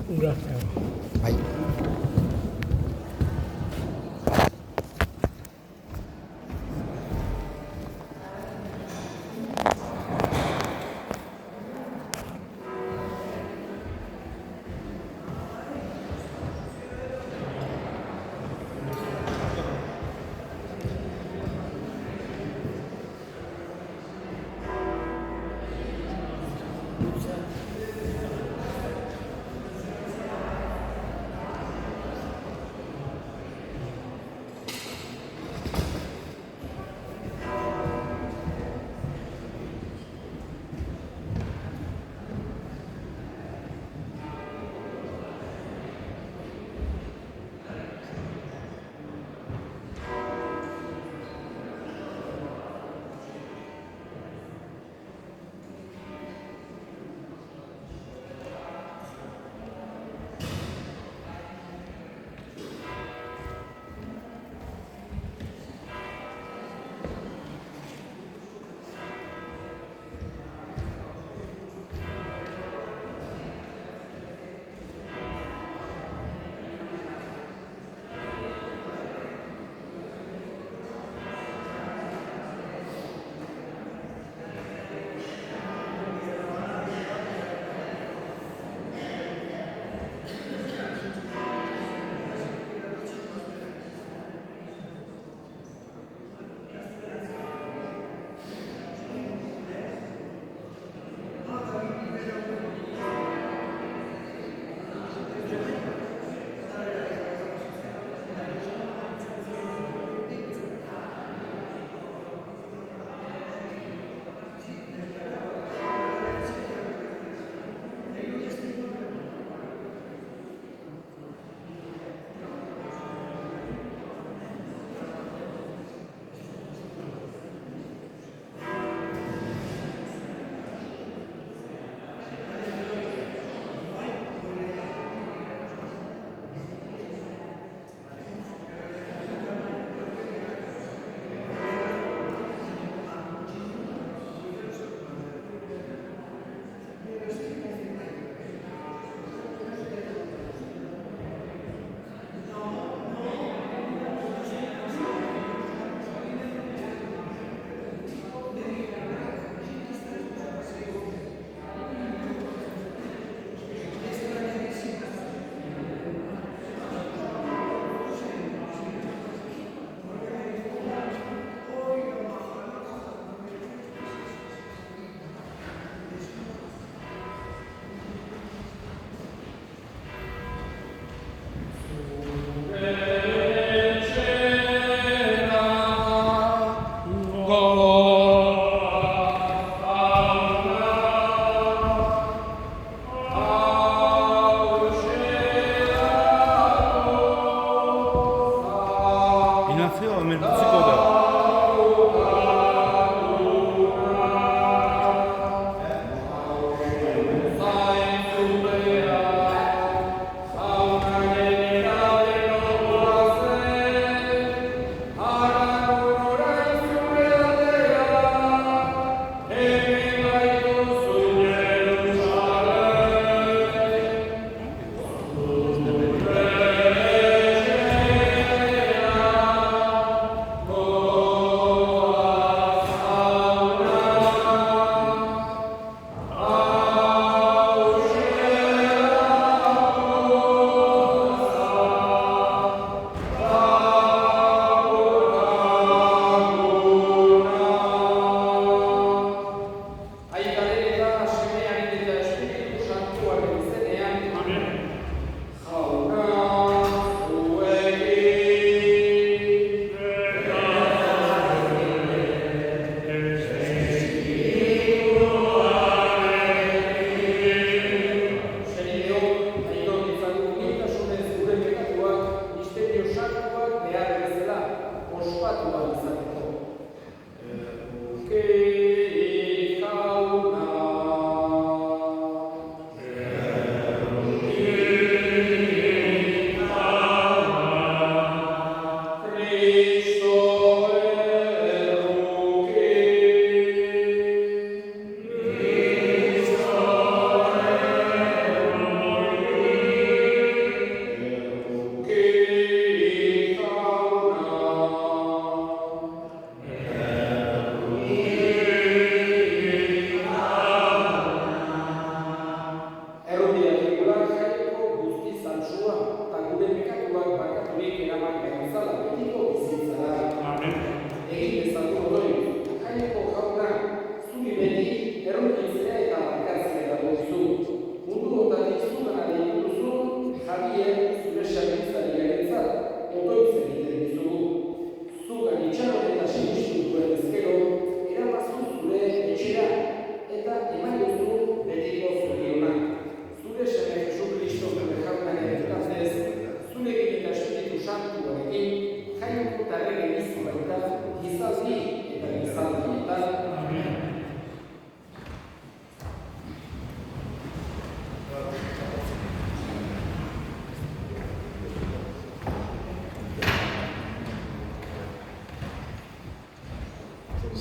裏よ。はい。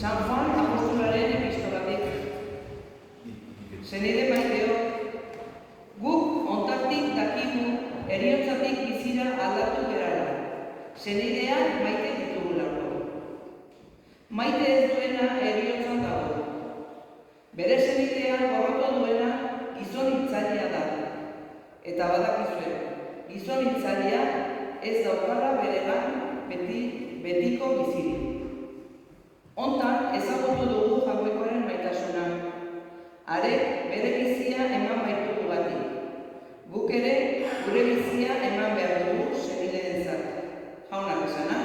San Juan apostolaren epistolatik. Senide maiteok, guk ontatik dakigu heriotzatik bizira aldatu gerara. Senideak maite ditugulako. Maite ez duena heriotzan dago. Bere senidea gorroto duena gizon hiltzailea da. Eta badakizue, gizon hiltzailea ez daukala beregan betiko bizirik. Hontan ezagutu dugu Jaunbekoaren maitasuna. Arek bere bizia eman baitugu batik. Guk ere gure bizia eman behar dugu senideentzat. Jaunak esana?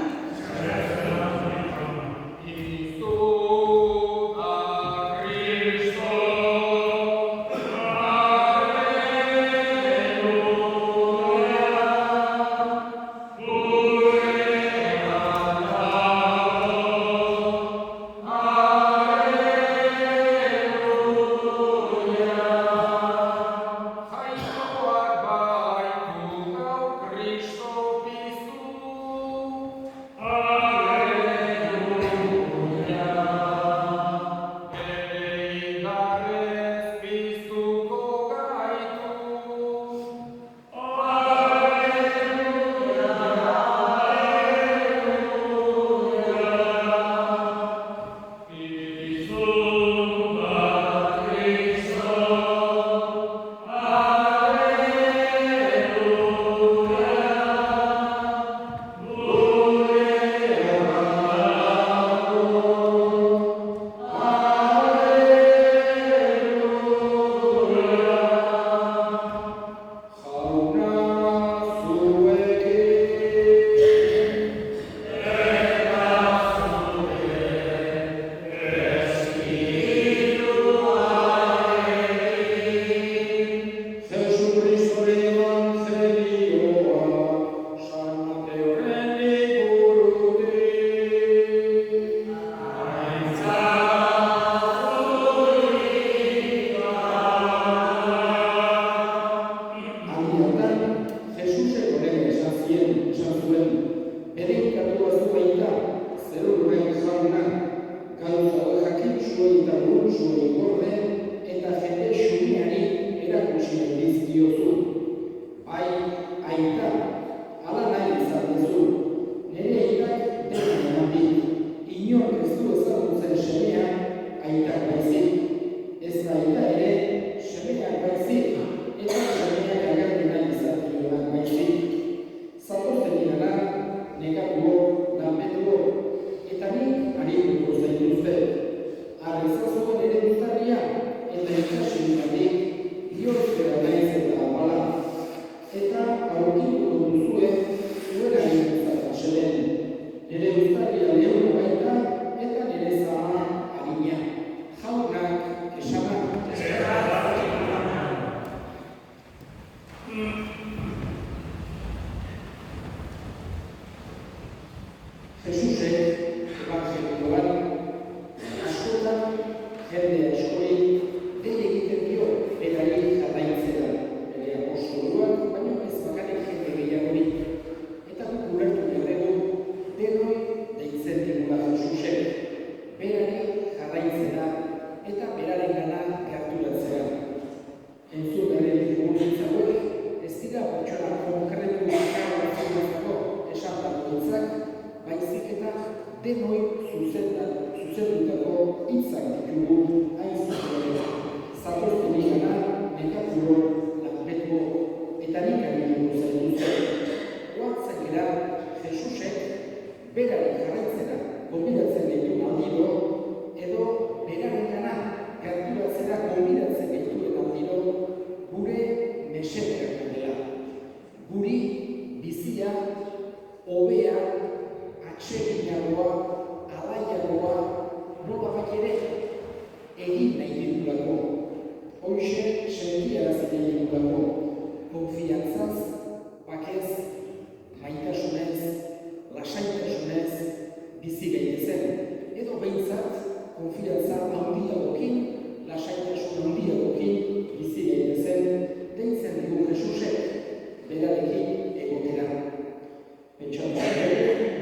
Pentsatu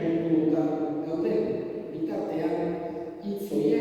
mundu eta gauden bitartean hitz horiek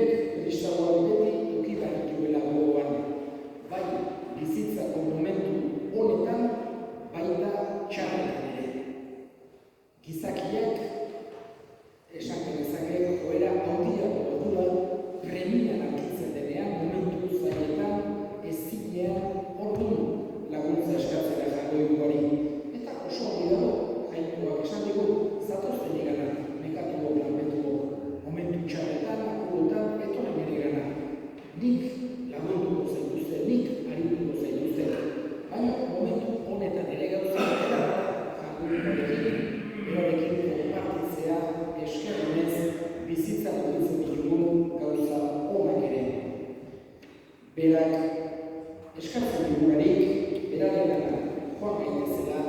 Eskatzen digularik, berarengana joan gaitezela,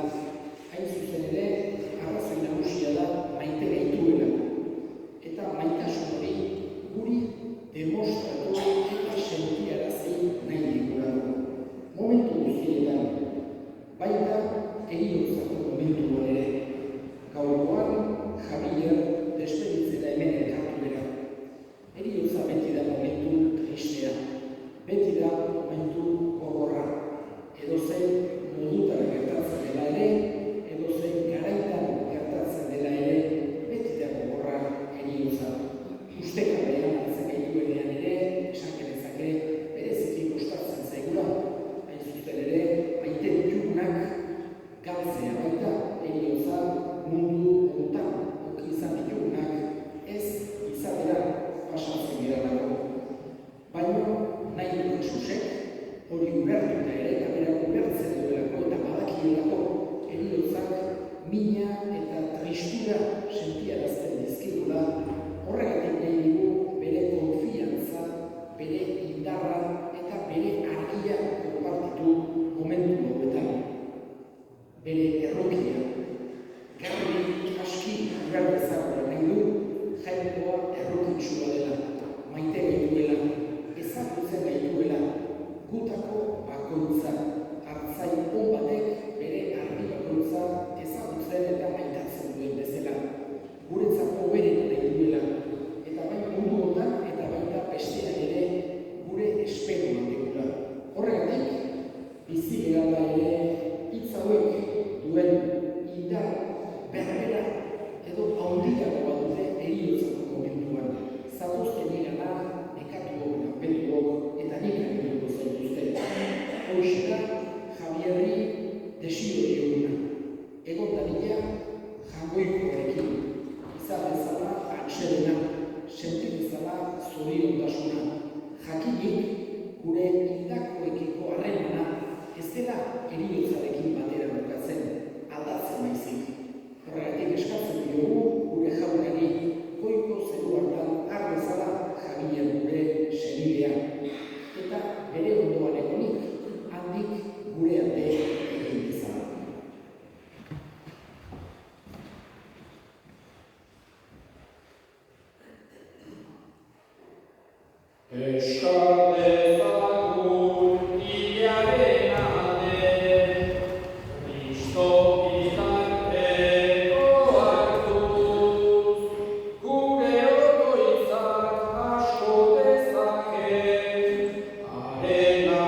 hain zuzen ere, arrazoi nagusia da maite gaituela. Eta maitasun hori guri demostratu eta sentiarazi nahi digulako. Momentu guztietan, baita heriotzako momentuan ere. Gaurkoan Javier despeditzera hemen elkartu bera. Heriotza beti da momentu tristea, beti da momentu gogorra. Edozein modutara gertatzen dela ere, edozein garaitan gertatzen dela ere, beti da gogorra heriotza. Ustekabean hartzen gaituenean ere, esan genezake, bereziki kostatzen zaigula. Hain zuzen ere, maite ditugunak galtzea baita heriotza mundu honetan oki izan ditugunak ez izatera pasatzen geralako. Baina nahi duen Jesusek hori ulertuta ere eta berak ulertzen duelako eta badakielako heriotzak mina eta tristura sentiarazten dizkigula. Horregatik nahi dugu bere konfiantza, bere indarra eta bere argia konpartitu momentu hauetan. Bere errokia, garbi aski ulertezakora nahi du, Jainkoa errokitsua dela, maite gaituela, ezagutzen gaituela, gutako bakoitza, hartzai on batek bere argi bakoitza ezagutzen eta maitatzen duen bezala. Guretzako berena nahi duela, eta bai mundu honetan eta baita bestean ere gure esperoan dugula. Horregatik, bizi gerala ere hitz hauek duen indar berbera edo handiago bat dute heriotzako momentuan. Zatozten irana, nekatuok, lanpetuok eta nik egituko zaituzte. Hoxe da Javierri desio dioguna. Egon dadila jangoikoarekin. Izan bezala atsedena, senti bezala zoriontasuna. Jakinik gure hildakoekiko harremana ez dela heriotzarekin batera bukatzen, aldatzen baizik. Horregatik eskatzen diogu gure jaunari goiko zeru hartan har bezala Javier gure senidea. Eta bere ondoan egonik, handik gure alde egin bezala. Arena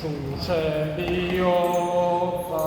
zuzen bihotza,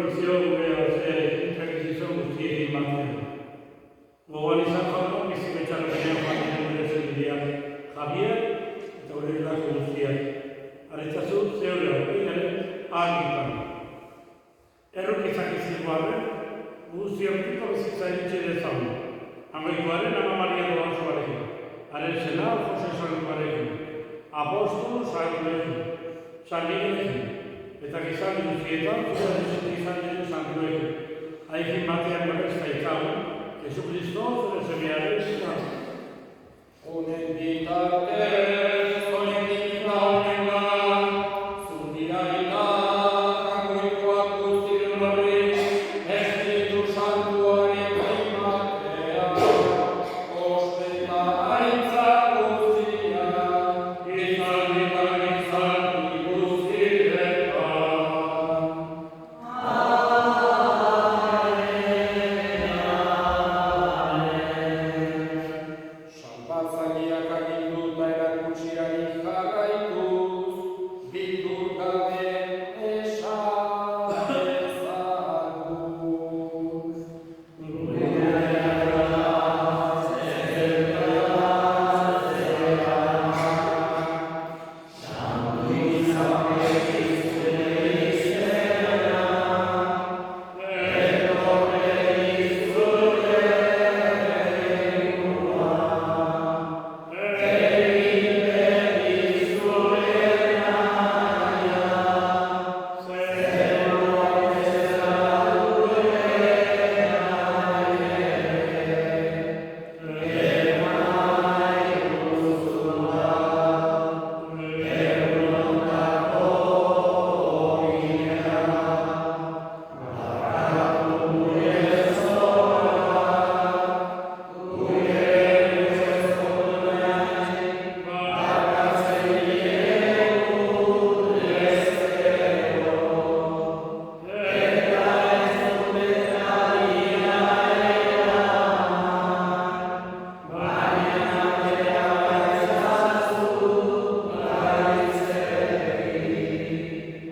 benedizio gure gizon guztiei ematen. Gogoan izan jauna, bizi betxarrenean joan gure zerbideak Javier eta gure hilako guztiak. Aretzazu, zeure horrein argitan. Errukizak izin guarren, guztiortiko bizitza eritxe dezagun. Amaituaren Ama Maria Doanzoarekin, haren senar Jose Santuarekin, apostolu Santuarekin, San Miguelekin, eta gizan guztietan zure izan den Santuarekin. Haikin batean berrezta izagun, Jesucristo zure semearen zinan. Honen bitartez, honen diktaunengan, zundiraita, jakoikoak guztiren horri, Espiritu Santuaren primatea, ospeta aintza guztia, izan guztietan. Salbatzaileak aginduta erakutsiari jarraituz, bildur gabe esan ezagun.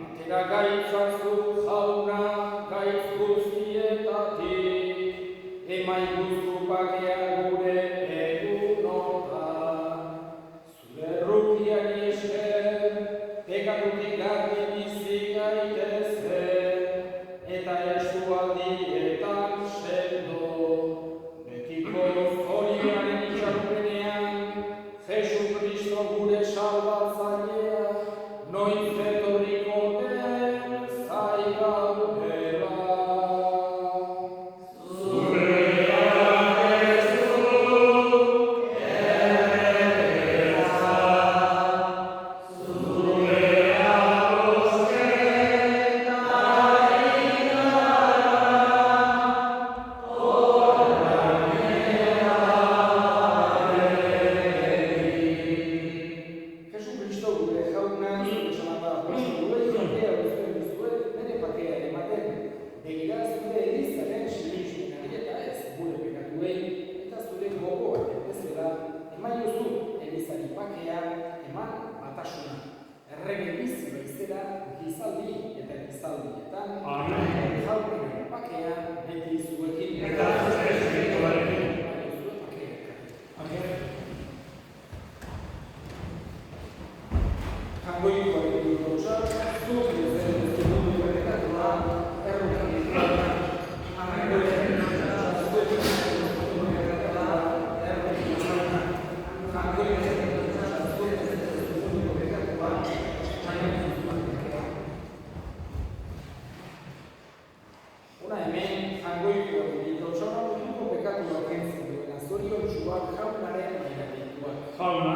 Atera gaitzazu jauna gaitz guztietatik, emaiguzu bakea gure egunotan. Zure errukiari esker, pekatutik garbi bizi gaitezen, eta eskualdietan sendo. Betiko zorionaren itxaropenean, Jesucristo gure salbatzailea, noiz etorriko den zaigaudela. Jesucristo gure jauna, esan da, duei bakea guztuen dizuet, nire bakea ematen, begira zure elizaren sinismenari eta ez gure pekatuei, eta zure gogoak bezala, eman jozu elizari bakea, eman batasuna. Errege bizi baizera, gizaldi eta gizaldietan, jaunaren bakea beti zuekin. Eta espirituarekin. Jakoikoak dutotxak, zuk ezen ez dugu berekatua, errokan dituak. Jakoikoak dutotxak, zuk ezen ez dugu berekatua, errokan dituak. Jakoikoak dutotxak, zuk ezen ez dugu berekatua, errokan dituak. Hona hemen, jakoikoak dutotxak, dugu bekatua kentzen duena, zorion txuak jaunaren mairabituak. Jauna.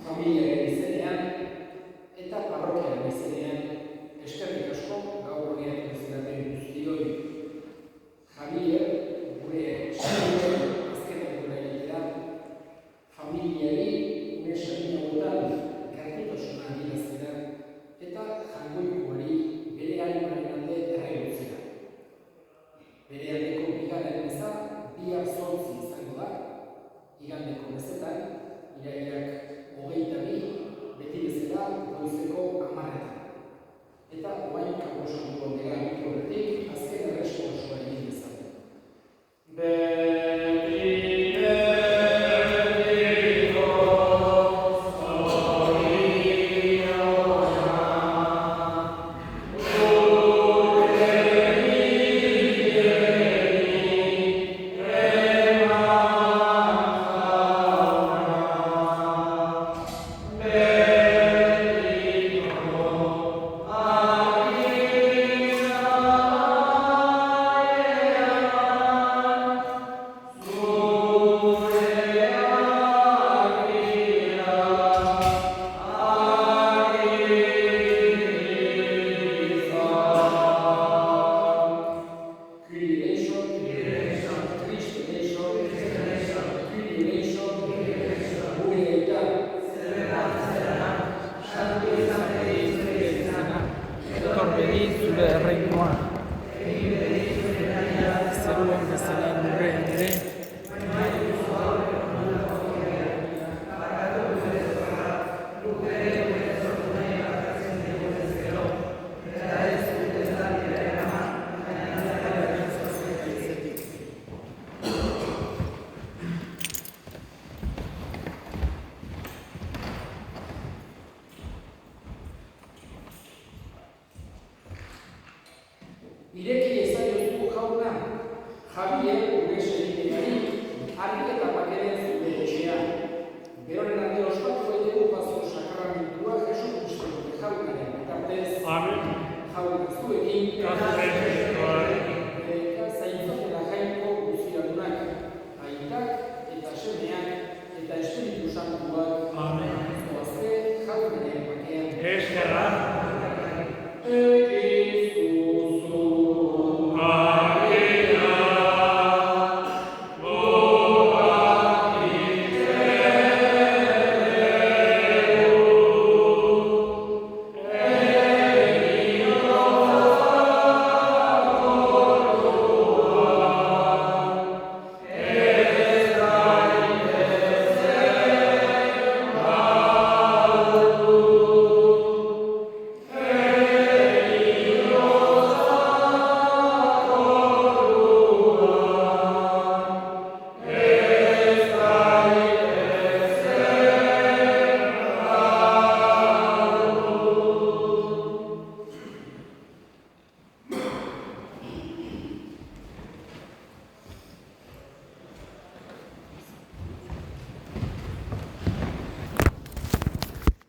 Familiaren izenean eta parrokiaren izenean eskerrik asko gaur honean bezalaten guztioi. Javier, gure saioaren azkeneko erailera, familiari gure saio hauetan gertutasuna adieraztera eta Jaungoikoari bere animaren alde erregutzera. Bere aldeko bigarren meza bihar 8 izango da, igandeko mezetan, irailak 22, beti bezala goizeko 10:00. Eta orain proposatuko dira mikroetik azken erresponsoa egin dezagun. Ireki ezaiozu jauna, Javier gure senideari, argi eta pakeren zure etxea. Beroren alde ospatu egiteko paso sakramentua Jesu Kristo jaunaren bitartez. Amen. Jauna zuekin. Amen.